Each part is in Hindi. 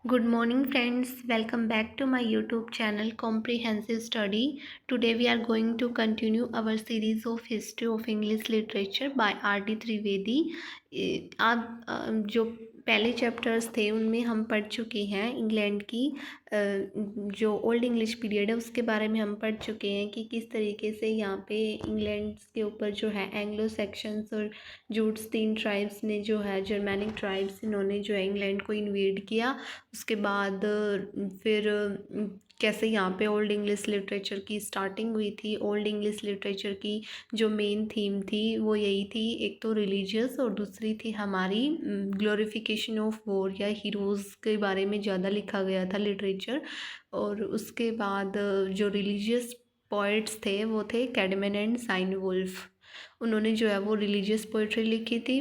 Good morning, friends. Welcome back to my YouTube channel Comprehensive Study. Today we are going to continue our series of History of English Literature by R.D. Trivedi. आप जो पहले चैप्टर्स थे उनमें हम पढ़ चुके हैं इंग्लैंड की जो ओल्ड इंग्लिश पीरियड है उसके बारे में हम पढ़ चुके हैं कि किस तरीके से यहाँ पे इंग्लैंड के ऊपर जो है एंग्लो सेक्शंस और जूट्स 3 ट्राइब्स ने जो है जर्मैनिक ट्राइब्स इन्होंने जो है इंग्लैंड को इन्वेड किया। उसके बाद फिर कैसे यहाँ पे ओल्ड इंग्लिश लिटरेचर की स्टार्टिंग हुई थी। ओल्ड इंग्लिश लिटरेचर की जो मेन थीम थी वो यही थी, एक तो रिलीजियस और दूसरी थी हमारी ग्लोरिफिकेशन ऑफ वॉर या हीरोज़ के बारे में ज़्यादा लिखा गया था लिटरेचर। और उसके बाद जो रिलीजियस पोइट्स थे वो थे कैडमन एंड साइन वुल्फ। उन्होंने जो है वो रिलीजियस पोइट्री लिखी थी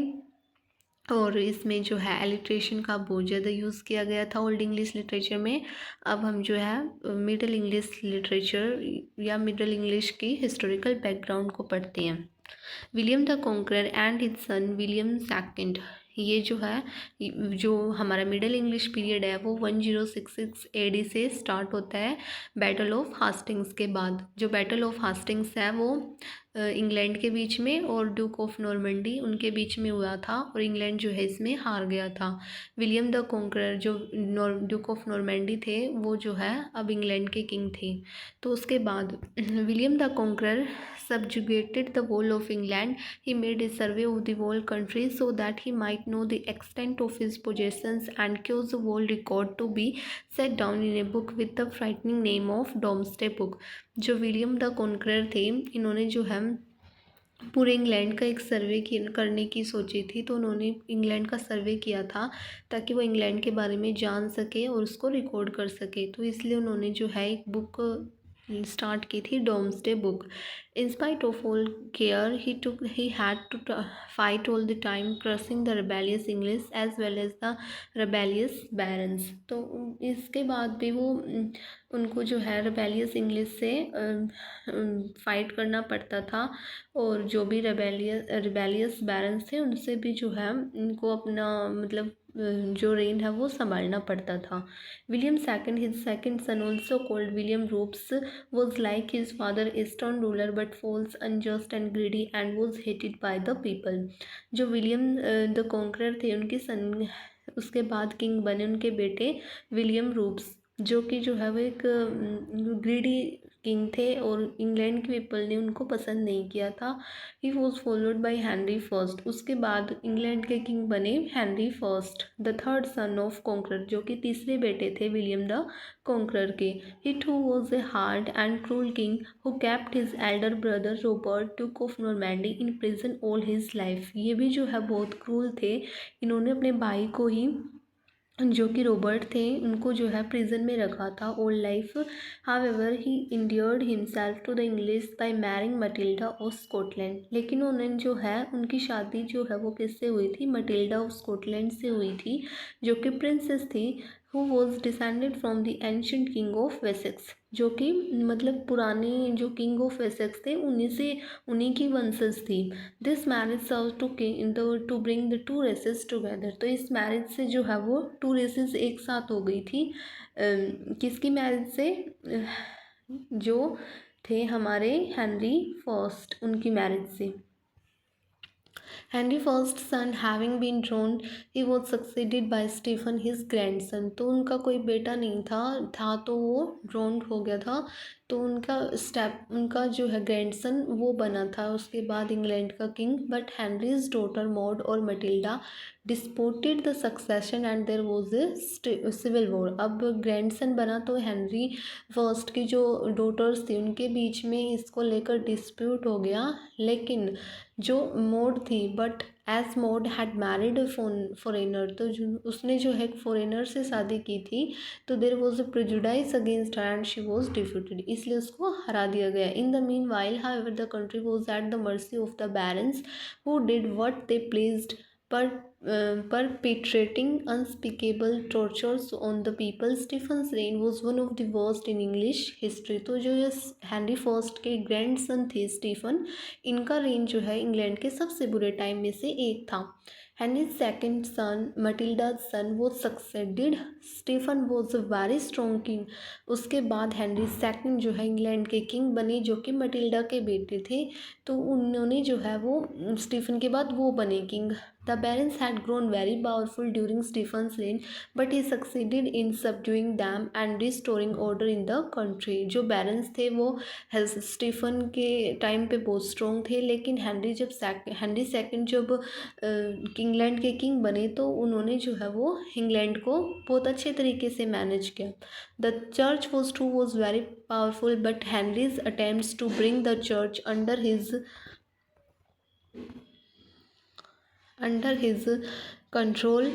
और इसमें जो है एलिट्रेशन का बहुत ज़्यादा यूज़ किया गया था ओल्ड इंग्लिश लिटरेचर में। अब हम जो है मिडल इंग्लिश लिटरेचर या मिडल इंग्लिश की हिस्टोरिकल बैकग्राउंड को पढ़ते हैं। William the conqueror and his son William second, ये जो है जो हमारा मिडल इंग्लिश पीरियड है वो 1066 एडी से स्टार्ट होता है बैटल ऑफ हास्टिंग्स के बाद। जो बैटल ऑफ हास्टिंग्स है वो इंग्लैंड के बीच में और ड्यूक ऑफ नॉर्मंडी उनके बीच में हुआ था और इंग्लैंड जो है इसमें हार गया था। विलियम द कॉन्करर जो ड्यूक ऑफ नॉर्मंडी थे वो जो है अब इंग्लैंड के किंग थे। तो उसके बाद William the conqueror subjugated the whole of England. He made a survey of the whole country so that he might know the extent of his possessions and caused the whole record to be set down in a book with the frightening name of Domesday Book. जो विलियम द कॉन्करर थे इन्होंने जो है पूरे इंग्लैंड का एक सर्वे करने की सोची थी। तो उन्होंने इंग्लैंड का सर्वे किया था ताकि वो इंग्लैंड के बारे में जान सके और उसको रिकॉर्ड कर सके। तो इसलिए उन्होंने जो है एक बुक स्टार्ट की थी, Domesday book. In spite of all care he had to fight all the time, crushing the rebellious English as well as the rebellious barons. तो इसके बाद भी वो उनको जो है रेबेलियस इंग्लिश से फाइट करना पड़ता था और जो भी रेबेलियस बैरन्स थे उनसे भी जो है उनको अपना मतलब जो रेन है वो संभालना पड़ता था। William second, his second son also called William Rufus, was like his father a stern ruler but false, unjust and greedy and was hated by the people. जो विलियम द कॉन्करर थे उनके सन उसके बाद किंग बने उनके बेटे विलियम रूप्स, जो कि जो है वो एक ग्रीडी किंग थे और इंग्लैंड के पीपल ने उनको पसंद नहीं किया था। He was followed by Henry first, उसके बाद इंग्लैंड के किंग बने Henry first the third son of conqueror, जो कि तीसरे बेटे थे विलियम द कॉन्करर के। He too was a hard and cruel king who kept his elder brother Robert duke of Normandy in prison all his life. ये भी जो है बहुत क्रूल थे, इन्होंने अपने भाई को ही जो कि रॉबर्ट थे उनको जो है प्रिजन में रखा था all life. However he endeared himself to the English by marrying Matilda of Scotland, लेकिन उन्होंने जो है उनकी शादी जो है वो किससे हुई थी, मटिल्डा ऑफ स्कॉटलैंड से हुई थी, जो कि प्रिंसेस थी। Who was descended from the ancient king of Wessex, जो कि मतलब पुराने जो किंग ऑफ वेसेक्स थे उन्हीं की वंशज थी। This marriage serve to bring the two races together, तो इस मैरिज से जो है वो टू रेसेस एक साथ हो गई थी। किसकी मैरिज से, जो थे हमारे हेनरी फर्स्ट उनकी मैरिज से। Henry first son having been drowned, he was succeeded by Stephen his grandson, तो उनका कोई बेटा नहीं था तो वो ड्रोन्ड हो गया था। तो उनका जो है ग्रैंडसन वो बना था उसके बाद इंग्लैंड का king. But Henry's daughter Maud और Matilda disputed the succession and there was a civil war. अब ग्रैंडसन बना तो हेनरी फर्स्ट की जो डॉटर्स थी उनके बीच में इसको लेकर डिस्प्यूट हो गया। लेकिन जो मॉड थी, but as Maud had married foreigner, तो उसने जो है फॉरेनर से शादी की थी, तो there was a prejudice against her and she was defeated, इसलिए उसको हरा दिया गया। In the meanwhile however the country was at the mercy of the barons who did what they pleased, perpetrating unspeakable tortures on the people. Stephen's reign was one of the worst in English history. तो जो ये हेनरी फर्स्ट के ग्रैंडसन थे स्टीफन, इनका रेन जो है इंग्लैंड के सबसे बुरे टाइम में से एक था। Henry's second son, Matilda's son, was succeeded. Stephen was a very strong king. उसके बाद हेनरी सेकंड जो है इंग्लैंड के किंग बने, जो कि मटिल्डा के बेटे थे। तो उन्होंने जो है वो स्टीफन के बाद वो बने king. The barons had grown very powerful during Stephen's reign, but he succeeded in subduing them and restoring order in the country. जो barons थे वो स्टीफन के टाइम पे बहुत स्ट्रॉन्ग थे, लेकिन हेनरी सेकंड जब इंग्लैंड के किंग बने तो उन्होंने जो है वो इंग्लैंड को बहुत अच्छे तरीके से मैनेज किया। The church was very powerful, but Henry's attempts to bring the church under his control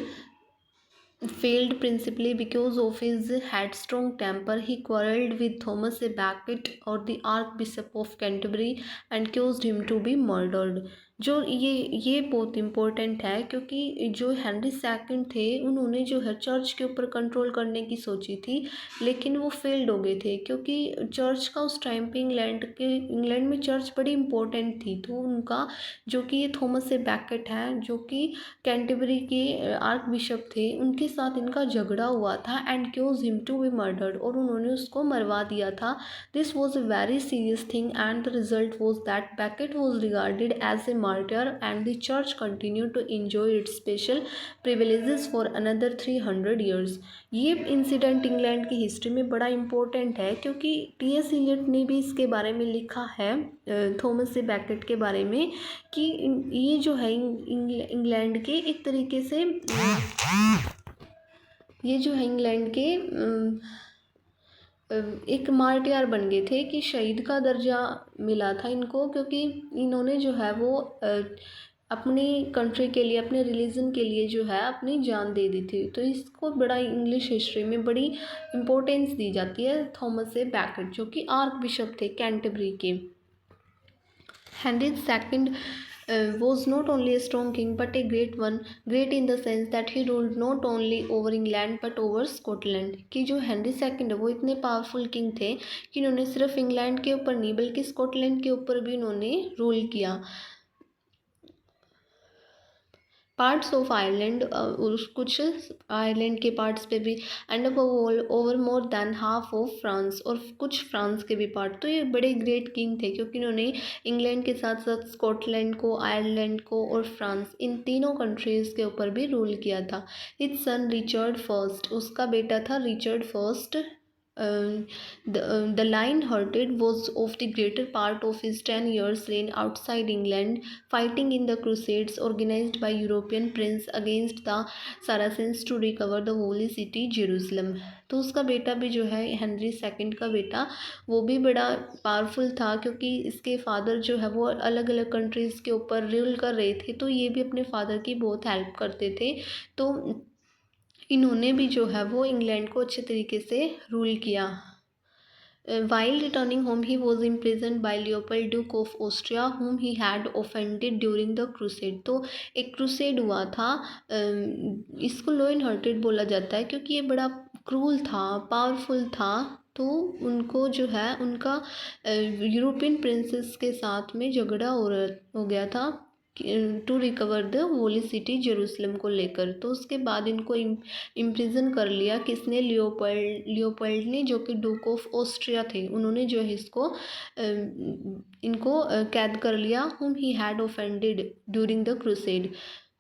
failed principally because of his headstrong temper. He quarreled with Thomas A. Becket or the Archbishop of Canterbury and caused him to be murdered. जो ये बहुत इम्पोर्टेंट है, क्योंकि जो हेनरी सेकंड थे उन्होंने जो है चर्च के ऊपर कंट्रोल करने की सोची थी, लेकिन वो फेल्ड हो गए थे, क्योंकि चर्च का उस टाइम पे इंग्लैंड में चर्च बड़ी इम्पोर्टेंट थी। तो उनका जो कि ये थॉमस ए बैकेट है, जो कि कैंटरबरी के आर्क बिशप थे, उनके साथ इनका झगड़ा हुआ था and caused him to be murdered, और उन्होंने उसको मरवा दिया था। This was a very serious thing and the result was that Becket was regarded as a martyr and the church continued to enjoy its special privileges for another 300 years. ये इंसिडेंट इंग्लैंड की हिस्ट्री में बड़ा इम्पोर्टेंट है, क्योंकि टी.एस. इलियट ने भी इसके बारे में लिखा है, थॉमस ए बैकेट के बारे में, कि ये जो है इंग्लैंड के एक तरीके से ये जो है इंग्लैंड के एक मार्टियर बन गए थे, कि शहीद का दर्जा मिला था इनको, क्योंकि इन्होंने जो है वो अपनी कंट्री के लिए, अपने रिलीजन के लिए जो है अपनी जान दे दी थी। तो इसको बड़ा इंग्लिश हिस्ट्री में बड़ी इम्पोर्टेंस दी जाती है। थॉमस ए बैकेट जो कि आर्क बिशप थे कैंटरबरी के। Henry second was not only a strong king but a great one, great in the sense that he ruled not only over England but over Scotland। कि जो हेनरी सेकंड है वो इतने पावरफुल किंग थे कि इन्होंने सिर्फ इंग्लैंड के ऊपर नहीं बल्कि स्कॉटलैंड के ऊपर भी इन्होंने रूल किया। पार्ट्स ऑफ आयरलैंड, कुछ आयरलैंड के पार्ट्स पे भी, and over more than half of France, और कुछ फ्रांस के भी पार्ट। तो ये बड़े ग्रेट किंग थे, क्योंकि इन्होंने इंग्लैंड के साथ साथ स्कॉटलैंड को, आयरलैंड को और फ्रांस, इन तीनों कंट्रीज़ के ऊपर भी रूल किया था। हिज सन रिचर्ड फर्स्ट, उसका बेटा था Richard first. The lion-hearted was of the greater part of his 10 years reign outside England, fighting in the crusades organized by European princes against the Saracens to recover the holy city Jerusalem। तो उसका बेटा भी जो है हेनरी सेकंड का बेटा, वो भी बड़ा पावरफुल था, क्योंकि इसके फादर जो है वो अलग अलग कंट्रीज़ के ऊपर रूल कर रहे थे, तो ये भी अपने फादर की बहुत हेल्प करते थे। तो इन्होंने भी जो है वो इंग्लैंड को अच्छे तरीके से रूल किया। While returning home, he was imprisoned by Leopold, Duke of Austria, whom he had offended during the crusade। तो एक क्रूसेड हुआ था, इसको लॉयन हार्टेड बोला जाता है, क्योंकि ये बड़ा क्रूल था, पावरफुल था। तो उनको जो है उनका यूरोपियन प्रिंसेस के साथ में झगड़ा हो गया था to recover the holy city Jerusalem को लेकर। तो उसके बाद इनको इम्प्रिजन कर लिया, किसने? लियोपोल्ड ने, जो कि डूक ऑफ ऑस्ट्रिया थे। उन्होंने जो है इनको कैद कर लिया, whom he had offended during the crusade।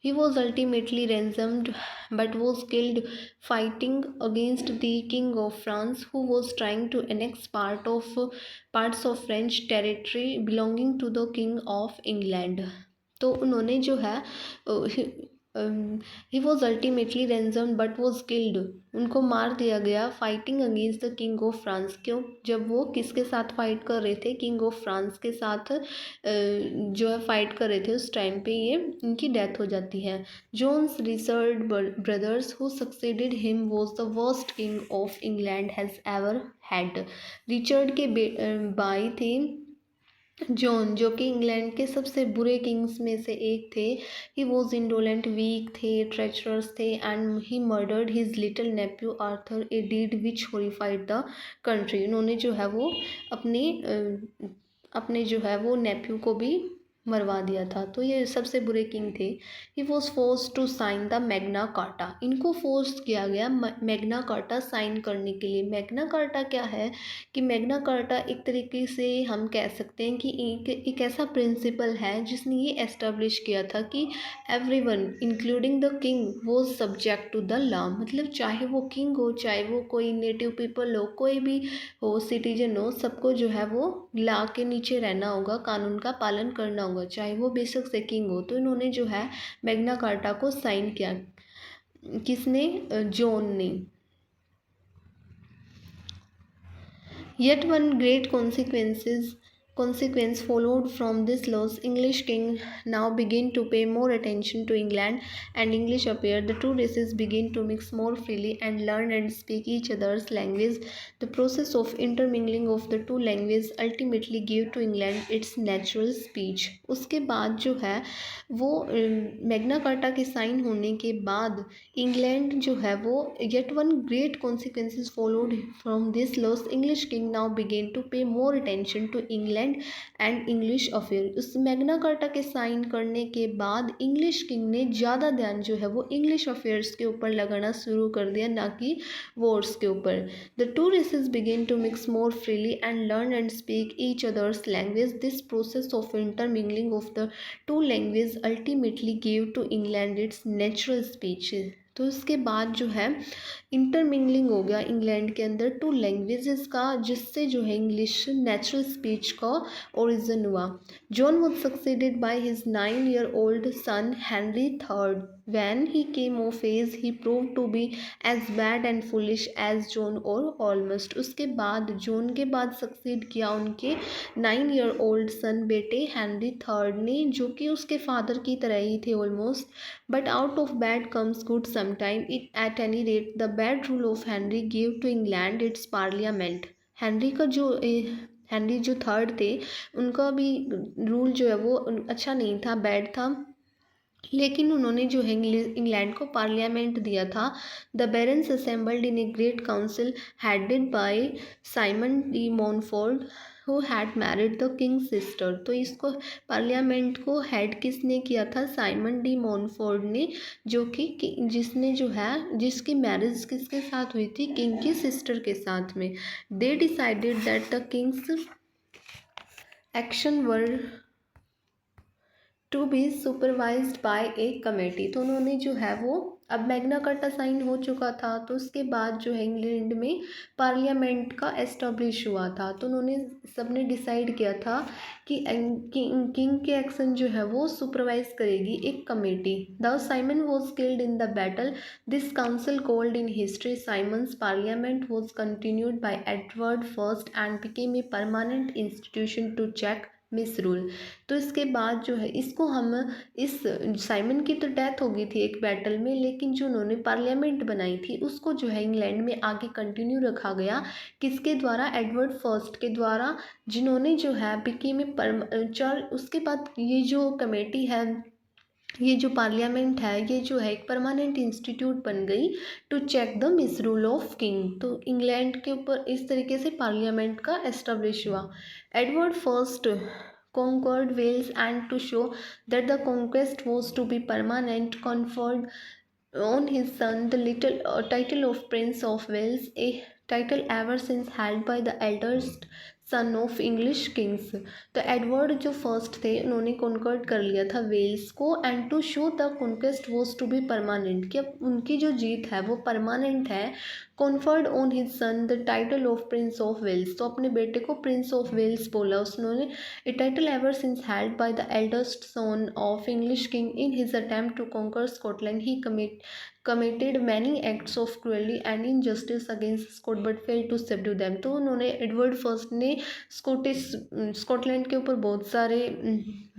He was ultimately ransomed but was killed fighting against the King of France, who was trying to annex parts of French territory belonging to the King of England। तो उन्होंने जो है he was ultimately ransomed but was killed, उनको मार दिया गया fighting against the king of France. क्यों? जब वो किसके साथ फाइट कर रहे थे? किंग ऑफ फ्रांस के साथ जो है फाइट कर रहे थे, उस टाइम पे ये इनकी डेथ हो जाती है। John's Richard brothers who succeeded him was the worst king of England has ever had. Richard के भाई थे जॉन, जो कि इंग्लैंड के सबसे बुरे किंग्स में से एक थे। ही वॉज इंडोलेंट, वीक थे, ट्रेचरस थे, and he murdered his little nephew Arthur, a deed which horrified the country. उन्होंने जो है वो अपने जो है वो नेप्यू को भी मरवा दिया था। तो ये सबसे बुरे किंग थे। He was forced to sign the Magna Carta, इनको फोर्स किया गया मैग्ना कार्टा साइन करने के लिए। मैग्ना कार्टा क्या है कि मैग्ना कार्टा एक तरीके से हम कह सकते हैं कि एक ऐसा प्रिंसिपल है जिसने ये एस्टेब्लिश किया था कि everyone including the king was subject to the law, मतलब चाहे वो किंग हो, चाहे वो कोई नेटिव पीपल हो, कोई भी हो, सिटीजन हो, सबको जो है वो लॉ के नीचे रहना होगा, कानून का पालन करना होगा, चाहे वो बेशक से किंग हो। तो इन्होंने जो है मैग्ना कार्टा को साइन किया। किसने? जॉन ने। Yet one great consequence followed from this loss. English king now began to pay more attention to England, and English appeared. The two races began to mix more freely and learn and speak each other's language. The process of intermingling of the two languages ultimately gave to England its natural speech. उसके बाद जो है वो मैग्ना कार्टा के साइन होने के बाद इंग्लैंड जो है वो yet one great consequences followed from this loss. English king now began to pay more attention to England and English affair. उस मैग्ना कार्टा के साइन करने के बाद इंग्लिश किंग ने ज़्यादा ध्यान जो है वो इंग्लिश अफेयर्स के ऊपर लगाना शुरू कर दिया, ना कि वॉर्स के ऊपर। The two races began to mix more freely and learn and speak each others language. This process of intermingling of the two language ultimately give to England its natural speech. तो इसके बाद जो है इंटरमिंगलिंग हो गया इंग्लैंड के अंदर टू लैंग्वेजेस का, जिससे जो है इंग्लिश नेचुरल स्पीच का ओरिजिन हुआ। John was succeeded by his 9-year-old son Henry third. When he came of age, he proved to be as bad and foolish as John or almost. उसके बाद जॉन के बाद सक्सीड किया उनके 9-year-old सन बेटे हेनरी थर्ड ने, जो कि उसके फादर की तरह ही थे almost. But out of bad comes good sometime. It at any rate the bad rule of Henry give to England its parliament. Henry जो थर्ड थे, उनका भी रूल जो है वो अच्छा नहीं था, बैड था, लेकिन उन्होंने जो है इंग्लैंड को पार्लियामेंट दिया था। The barons assembled in a great council headed by Simon de Montfort who had married the king's sister. तो इसको पार्लियामेंट को हेड किसने किया था? साइमन डी मॉनफोर्ड ने, जो कि जिसने जो है जिसकी मैरिज किसके साथ हुई थी? किंग की सिस्टर के साथ में। They decided that the king's action were to be supervised by a committee. तो उन्होंने जो है वो, अब मैग्ना कार्टा साइन हो चुका था, तो उसके बाद जो है इंग्लैंड में पार्लियामेंट का एस्टैब्लिश हुआ था। तो उन्होंने सबने डिसाइड किया था कि किंग के एक्शन जो है वो सुपरवाइज करेगी एक committee. The Simon was killed in the battle. This council called in history Simon's parliament was continued by Edward first and became a permanent institution to check misrule. तो इसके बाद जो है इसको हम इस साइमन की तो डेथ हो गई थी एक बैटल में, लेकिन जो उन्होंने पार्लियामेंट बनाई थी उसको जो है इंग्लैंड में आगे कंटिन्यू रखा गया। किसके द्वारा? एडवर्ड फर्स्ट के द्वारा, जिन्होंने जो है बिकेम उसके बाद ये जो कमेटी है, ये जो पार्लियामेंट है, ये जो है एक परमानेंट इंस्टीट्यूट बन गई to check the misrule of king. तो इंग्लैंड के ऊपर इस तरीके से पार्लियामेंट का एस्टेब्लिश हुआ। Edward first conquered Wales, and to show that the conquest was to be permanent, conferred on his son the title of Prince of Wales, a title ever since held by the eldest son of English kings. तो एडवर्ड जो फर्स्ट थे, उन्होंने कॉन्कर्ड कर लिया था वेल्स को, and to show the conquest was to be permanent, कि अब उनकी जो जीत है वो परमानेंट है। Conferred on his son the title of prince of Wales. तो अपने बेटे को प्रिंस ऑफ वेल्स बोला उसने। A title ever since held by the eldest son of English king in his attempt to conquer Scotland he committed many acts of cruelty and injustice against Scott but failed to subdue them। तो उन्होंने एडवर्ड फर्स्ट ने स्कॉटलैंड के ऊपर बहुत सारे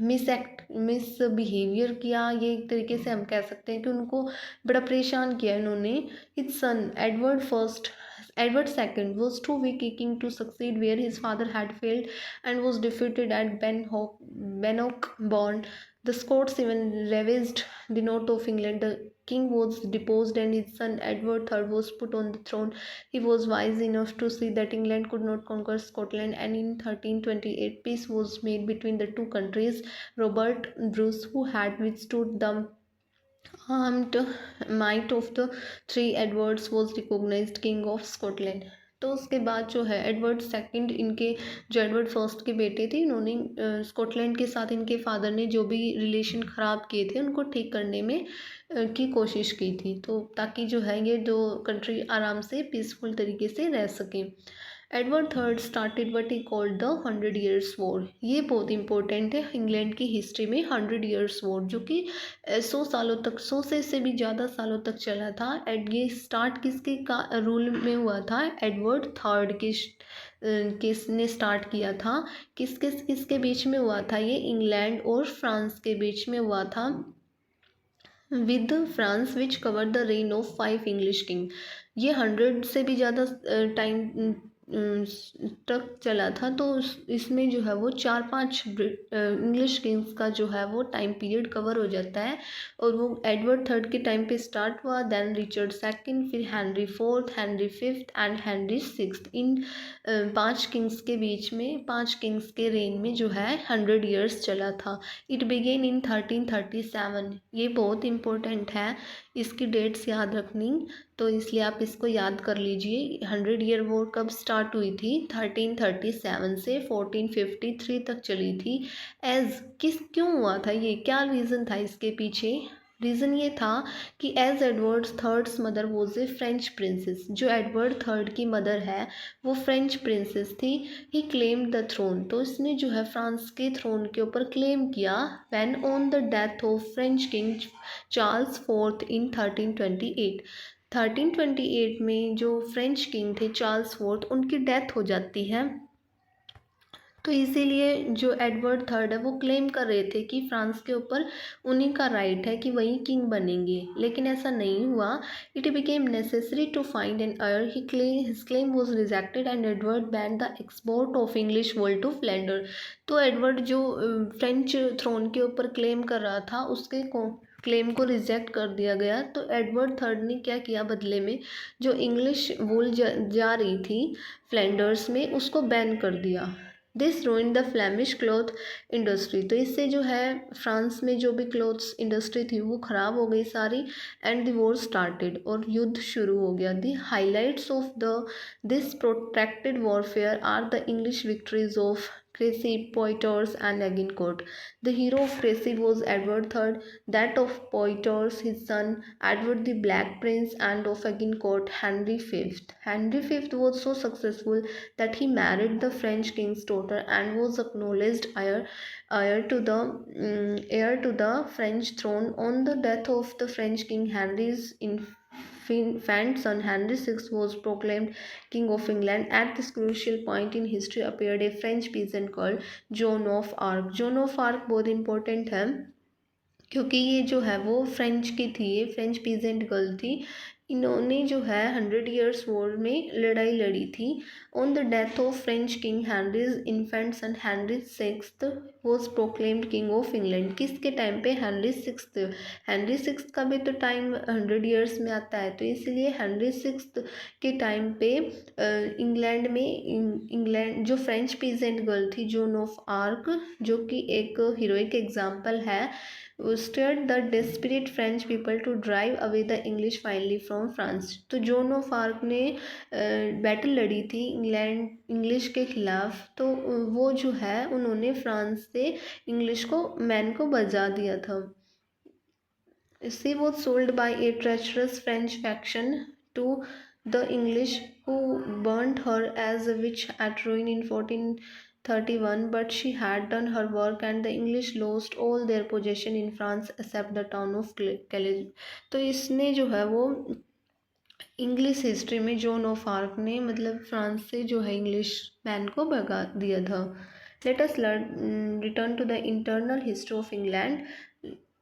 मिस बिहेवियर किया, ये एक तरीके से हम कह सकते हैं कि उनको बड़ा परेशान किया इन्होंने। His son Edward II was too weak king to succeed where his father had failed and was defeated at Bannockburn The Scots even ravaged the north of England. The king was deposed and his son Edward III was put on the throne. He was wise enough to see that England could not conquer Scotland, and in 1328 peace was made between the two countries. Robert Bruce, who had withstood the armed might of the three Edwards was recognised king of Scotland. तो उसके बाद जो है एडवर्ड सेकंड, इनके जो एडवर्ड फर्स्ट के बेटे थे, इन्होंने स्कॉटलैंड के साथ इनके फादर ने जो भी रिलेशन ख़राब किए थे उनको ठीक करने में की कोशिश की थी, तो ताकि जो है ये दो कंट्री आराम से पीसफुल तरीके से रह सकें। Edward third started what he called the 100 Years' war. ये बहुत इंपॉर्टेंट है इंग्लैंड की हिस्ट्री में। 100 Years' वॉर जो कि 100 सालों तक, 100 से भी ज़्यादा सालों तक चला था। ये स्टार्ट किसके का रूल में हुआ था? एडवर्ड थर्ड किसने स्टार्ट किया था? किसके बीच में हुआ था? ये इंग्लैंड और फ्रांस के बीच में हुआ था, with France which cover the rain of 5 English king. ये 100 से भी ज़्यादा टाइम तक चला था, तो इसमें जो है वो 4-5 इंग्लिश किंग्स का जो है वो टाइम पीरियड कवर हो जाता है। और वो एडवर्ड थर्ड के टाइम पे स्टार्ट हुआ, देन रिचर्ड सेकंड, फिर Henry fourth, Henry fifth and Henry sixth. In 5 Kings के बीच में, 5 किंग्स के रेन में जो है 100 ईयर्स चला था। It began in 1337। ये बहुत इंपॉर्टेंट है, इसकी डेट्स याद रखनी, तो इसलिए आप इसको याद कर लीजिए। 100 ईयर वॉर कब स्टार्ट हुई थी? 1337 से 1453 तक चली थी। क्यों हुआ था ये? क्या रीज़न था इसके पीछे? रीज़न ये था कि as Edward third's mother was a French princess. जो एडवर्ड थर्ड की मदर है वो फ्रेंच प्रिंसेस थी। ही क्लेम्ड द थ्रोन, तो इसने जो है फ्रांस के थ्रोन के ऊपर क्लेम किया। When on the death of French king Charles fourth in 1328। 1328 में जो फ्रेंच किंग थे चार्ल्स फोर्थ, उनकी डेथ हो जाती है। तो इसीलिए जो एडवर्ड थर्ड है वो क्लेम कर रहे थे कि फ्रांस के ऊपर उन्हीं का राइट है कि वही किंग बनेंगे, लेकिन ऐसा नहीं हुआ। It became necessary to find an heir. His claim was rejected and Edward ban the export of English wool to Flanders. तो एडवर्ड जो फ्रेंच थ्रोन के ऊपर क्लेम कर रहा था, उसके क्लेम को रिजेक्ट कर दिया गया। तो एडवर्ड थर्ड ने क्या किया बदले में? जो इंग्लिश वूल जा रही थी फ्लैंडर्स में, उसको बैन कर दिया। This ruined the Flemish cloth industry. तो इससे जो है फ्रांस में जो भी क्लॉथ्स इंडस्ट्री थी वो ख़राब हो गई सारी। एंड द वॉर स्टार्टेड, और युद्ध शुरू हो गया। The highlights of this protracted warfare are the English victories of Crecy, Poitiers and Agincourt. The hero of Crecy was Edward III, that of Poitiers his son Edward the Black Prince, and of Agincourt Henry V. Henry V was so successful that he married the French king's daughter and was acknowledged heir to the French throne. On the death of the French king, Henry's infant son Henry VI was proclaimed King of England. At this crucial point in history appeared a French peasant called Joan of Arc. Joan of Arc बहुत important है क्योंकि ये जो है वो फ्रेंच की थी, ये फ्रेंच पीजेंट गर्ल थी। इन्होंने जो है 100 Years' वॉर में लड़ाई लड़ी थी। On the death of French king, Henry's infant son Henry sixth was proclaimed king of England. किसके टाइम पे? Henry sixth. हेनरी सिक्स्थ का भी तो टाइम 100 Years में आता है, तो इसलिए हेनरी सिक्स्थ के टाइम पे इंग्लैंड में इंग्लैंड जो फ्रेंच पीजेंट गर्ल थी जोन ऑफ आर्क, जो कि एक हीरोइक एग्जाम्पल है, stirred the desperate French people to drive away the English finally from France। तो जोन ऑफ आर्क ने बैटल लड़ी थी इंग्लिश के खिलाफ, तो वो जो है उन्होंने फ्रांस से इंग्लिश को मैन को बजा दिया था। She was sold by a treacherous French faction to the English, who burnt her as a witch at Rouen in 1431, but she had done her work and the English lost all their possession in France except the town of Calais। तो इसने जो है वो इंग्लिश हिस्ट्री में जोन ऑफ आर्क ने मतलब फ्रांस से जो है इंग्लिश मैन को भगा दिया था। Let us return to the internal history of England.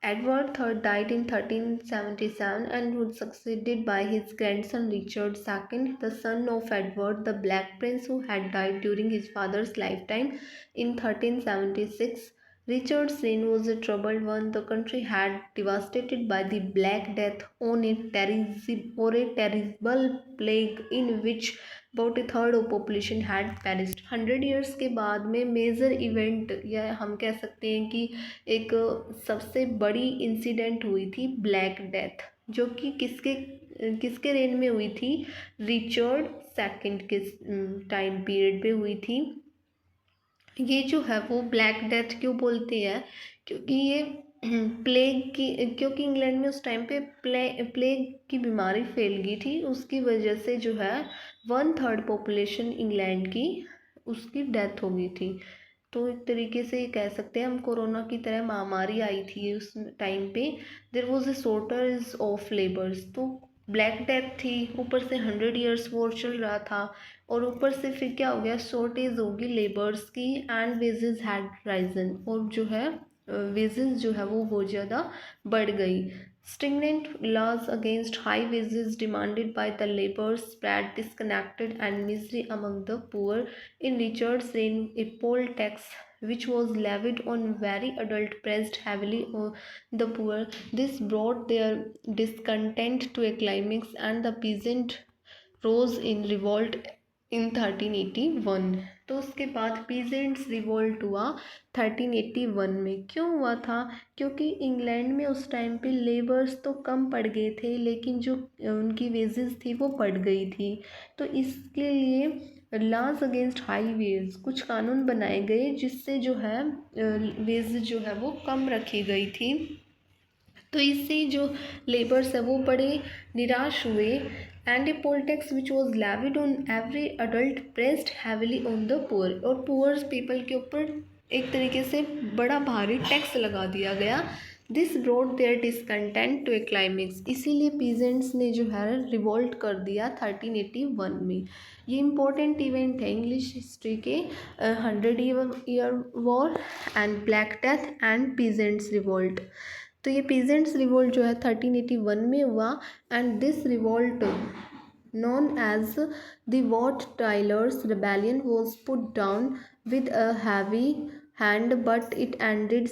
Edward III died in 1377 and was succeeded by his grandson Richard II, the son of Edward the Black Prince, who had died during his father's lifetime in 1376. Richard's reign was a troubled one. The country had devastated by the Black Death on a terrible plague in which about a third of population had perished. 100 years के बाद में मेजर इवेंट या हम कह सकते हैं कि एक सबसे बड़ी इंसिडेंट हुई थी ब्लैक डेथ, जो कि किसके किसके रेन में हुई थी? रिचर्ड सेकंड के टाइम पीरियड पे हुई थी। ये जो है वो ब्लैक डेथ क्यों बोलते हैं? क्योंकि ये प्लेग की, क्योंकि इंग्लैंड में उस टाइम पे प्लेग की बीमारी फैल गई थी, उसकी वजह से जो है 1/3 पॉपुलेशन इंग्लैंड की उसकी डेथ हो गई थी। तो एक तरीके से ये कह सकते हैं हम कोरोना की तरह महामारी आई थी उस टाइम पे। There was a shortage of labours, तो ब्लैक डेथ थी, ऊपर से 100 years वॉर चल रहा था, और ऊपर से फिर क्या हो गया, शॉर्टेज होगी लेबर्स की, एंड वेजेस हैड राइजन, और जो है वेजेस जो है वो बहुत ज़्यादा बढ़ गई। Stringent laws against high wages demanded by the laborers spread discontented and misery among the poor. In Richard's reign, a poll tax which was levied on very adult pressed heavily on the poor. This brought their discontent to a climax, and the peasant rose in revolt इन 1381। तो उसके बाद पीजेंट्स रिवोल्ट हुआ 1381 में। क्यों हुआ था? क्योंकि इंग्लैंड में उस टाइम पे लेबर्स तो कम पड़ गए थे, लेकिन जो उनकी वेजेस थी वो बढ़ गई थी। तो इसके लिए लॉज अगेंस्ट हाई वेज, कुछ कानून बनाए गए जिससे जो है वेज जो है वो कम रखी गई थी। तो इससे जो लेबर्स है वो बड़े निराश हुए। And A poll tax which was levied on every adult pressed heavily on the poor, और पुअर्स पीपल के ऊपर एक तरीके से बड़ा भारी टैक्स लगा दिया गया। This brought their discontent to a climax, इसीलिए पीजेंट्स ने जो है रिवोल्ट कर दिया 1381 में। ये इम्पोर्टेंट इवेंट है इंग्लिश हिस्ट्री के, 100 year war and black death and peasants revolt. तो ये पीजेंट्स रिवोल्ट जो है 1381 में हुआ, and this revolt known as the Wat Tyler's Rebellion was put down with a heavy hand, but it ended